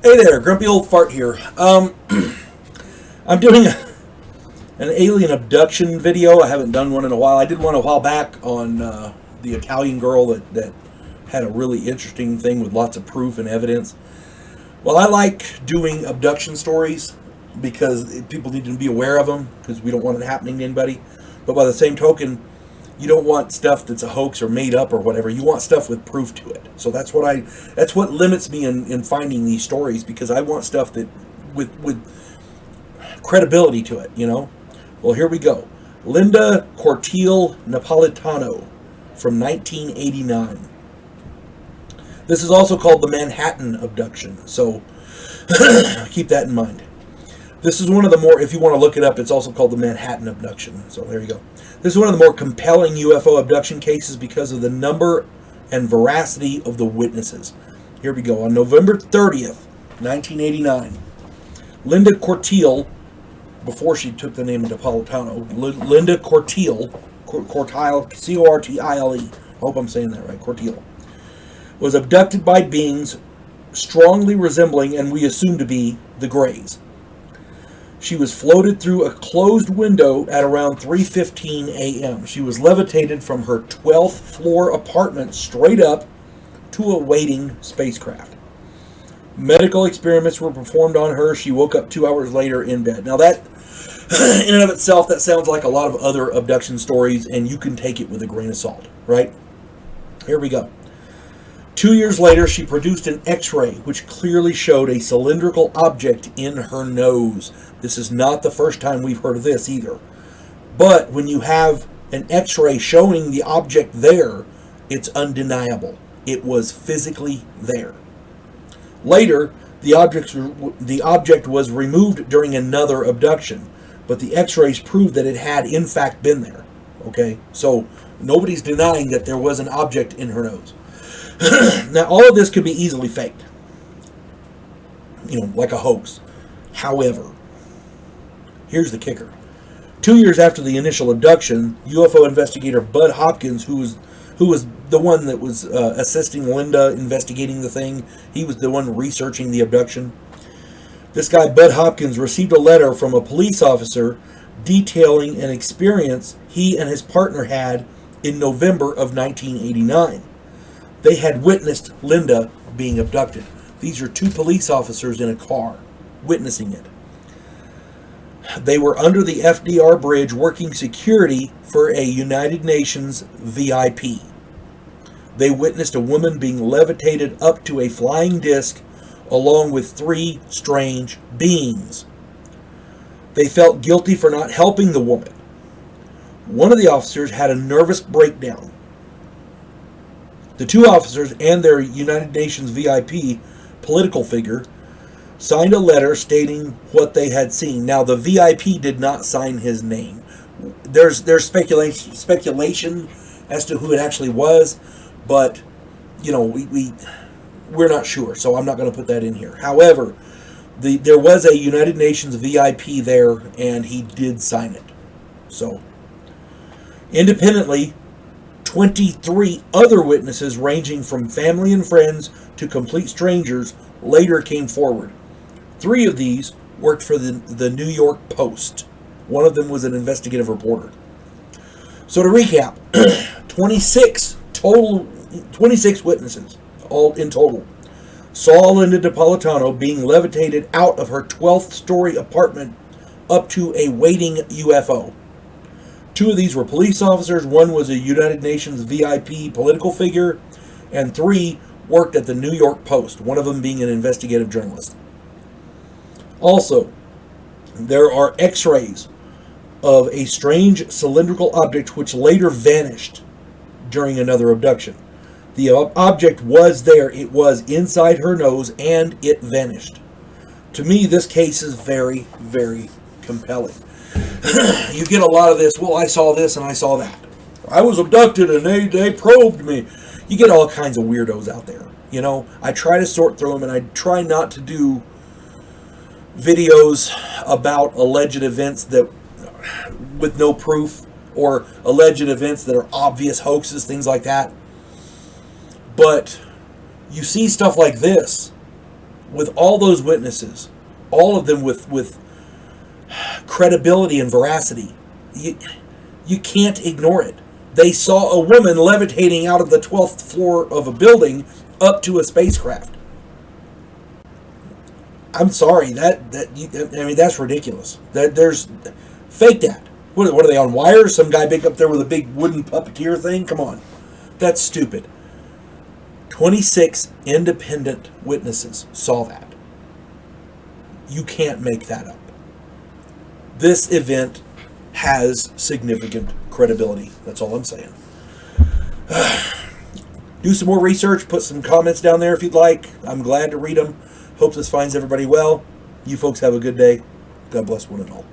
Hey there, grumpy old fart here. I'm doing an alien abduction video. I haven't done one in a while. I did one a while back on the Italian girl that had a really interesting thing with lots of proof and evidence. Well, I like doing abduction stories because people need to be aware of them because we don't want it happening to anybody. But by the same token, you don't want stuff that's a hoax or made up or whatever. You want stuff with proof to it. So that's what limits me in finding these stories, because I want stuff that with credibility to it, you know? Well, here we go. Linda Cortile Napolitano from 1989. This is also called the Manhattan Abduction. So keep that in mind. This is one of the more, if you want to look it up, it's also called the Manhattan Abduction. So there you go. This is one of the more compelling UFO abduction cases because of the number and veracity of the witnesses. Here we go. On November 30th, 1989, Linda Cortile, before she took the name of Napolitano, Linda Cortile, Cortile, I hope I'm saying that right, Cortile, was abducted by beings strongly resembling, and we assume to be, the Greys. She was floated through a closed window at around 3:15 a.m. She was levitated from her 12th floor apartment straight up to a waiting spacecraft. Medical experiments were performed on her. She woke up 2 hours later in bed. Now that, in and of itself, that sounds like a lot of other abduction stories, and you can take it with a grain of salt, right? Here we go. 2 years later, she produced an X-ray, which clearly showed a cylindrical object in her nose. This is not the first time we've heard of this either. But when you have an X-ray showing the object there, it's undeniable. It was physically there. Later, the object was removed during another abduction, but the X-rays proved that it had in fact been there. Okay, so nobody's denying that there was an object in her nose. Now, all of this could be easily faked, like a hoax. However, here's the kicker. 2 years after the initial abduction, UFO investigator Bud Hopkins, who was the one that was assisting Linda investigating the thing, he was the one researching the abduction. This guy, Bud Hopkins, received a letter from a police officer detailing an experience he and his partner had in November of 1989. They had witnessed Linda being abducted. These are two police officers in a car witnessing it. They were under the FDR bridge working security for a United Nations VIP. They witnessed a woman being levitated up to a flying disc along with three strange beings. They felt guilty for not helping the woman. One of the officers had a nervous breakdown. The two officers and their United Nations VIP political figure signed a letter stating what they had seen. Now, the VIP did not sign his name. There's speculation as to who it actually was, but we're not sure, so I'm not going to put that in here. However, there was a United Nations VIP there, and he did sign it. So, independently, 23 other witnesses, ranging from family and friends to complete strangers, later came forward. 3 of these worked for the New York Post. One of them was an investigative reporter. So to recap, 26 witnesses, all in total, saw Linda Napolitano being levitated out of her 12th story apartment up to a waiting UFO. 2 of these were police officers, 1 was a United Nations VIP political figure, and 3 worked at the New York Post, one of them being an investigative journalist. Also, there are X-rays of a strange cylindrical object which later vanished during another abduction. The object was there, it was inside her nose, and it vanished. To me, this case is very, very compelling. You get a lot of this, well, I saw this and I saw that. I was abducted and they probed me. You get all kinds of weirdos out there. I try to sort through them, and I try not to do videos about alleged events that with no proof, or alleged events that are obvious hoaxes, things like that. But you see stuff like this, with all those witnesses, all of them with credibility and veracity, you can't ignore it. They saw a woman levitating out of the 12th floor of a building up to a spacecraft. I'm sorry, that's ridiculous. There's fake that. What are they on wires? Some guy big up there with a big wooden puppeteer thing? Come on, that's stupid. 26 independent witnesses saw that. You can't make that up. This event has significant credibility. That's all I'm saying. Do some more research. Put some comments down there if you'd like. I'm glad to read them. Hope this finds everybody well. You folks have a good day. God bless one and all.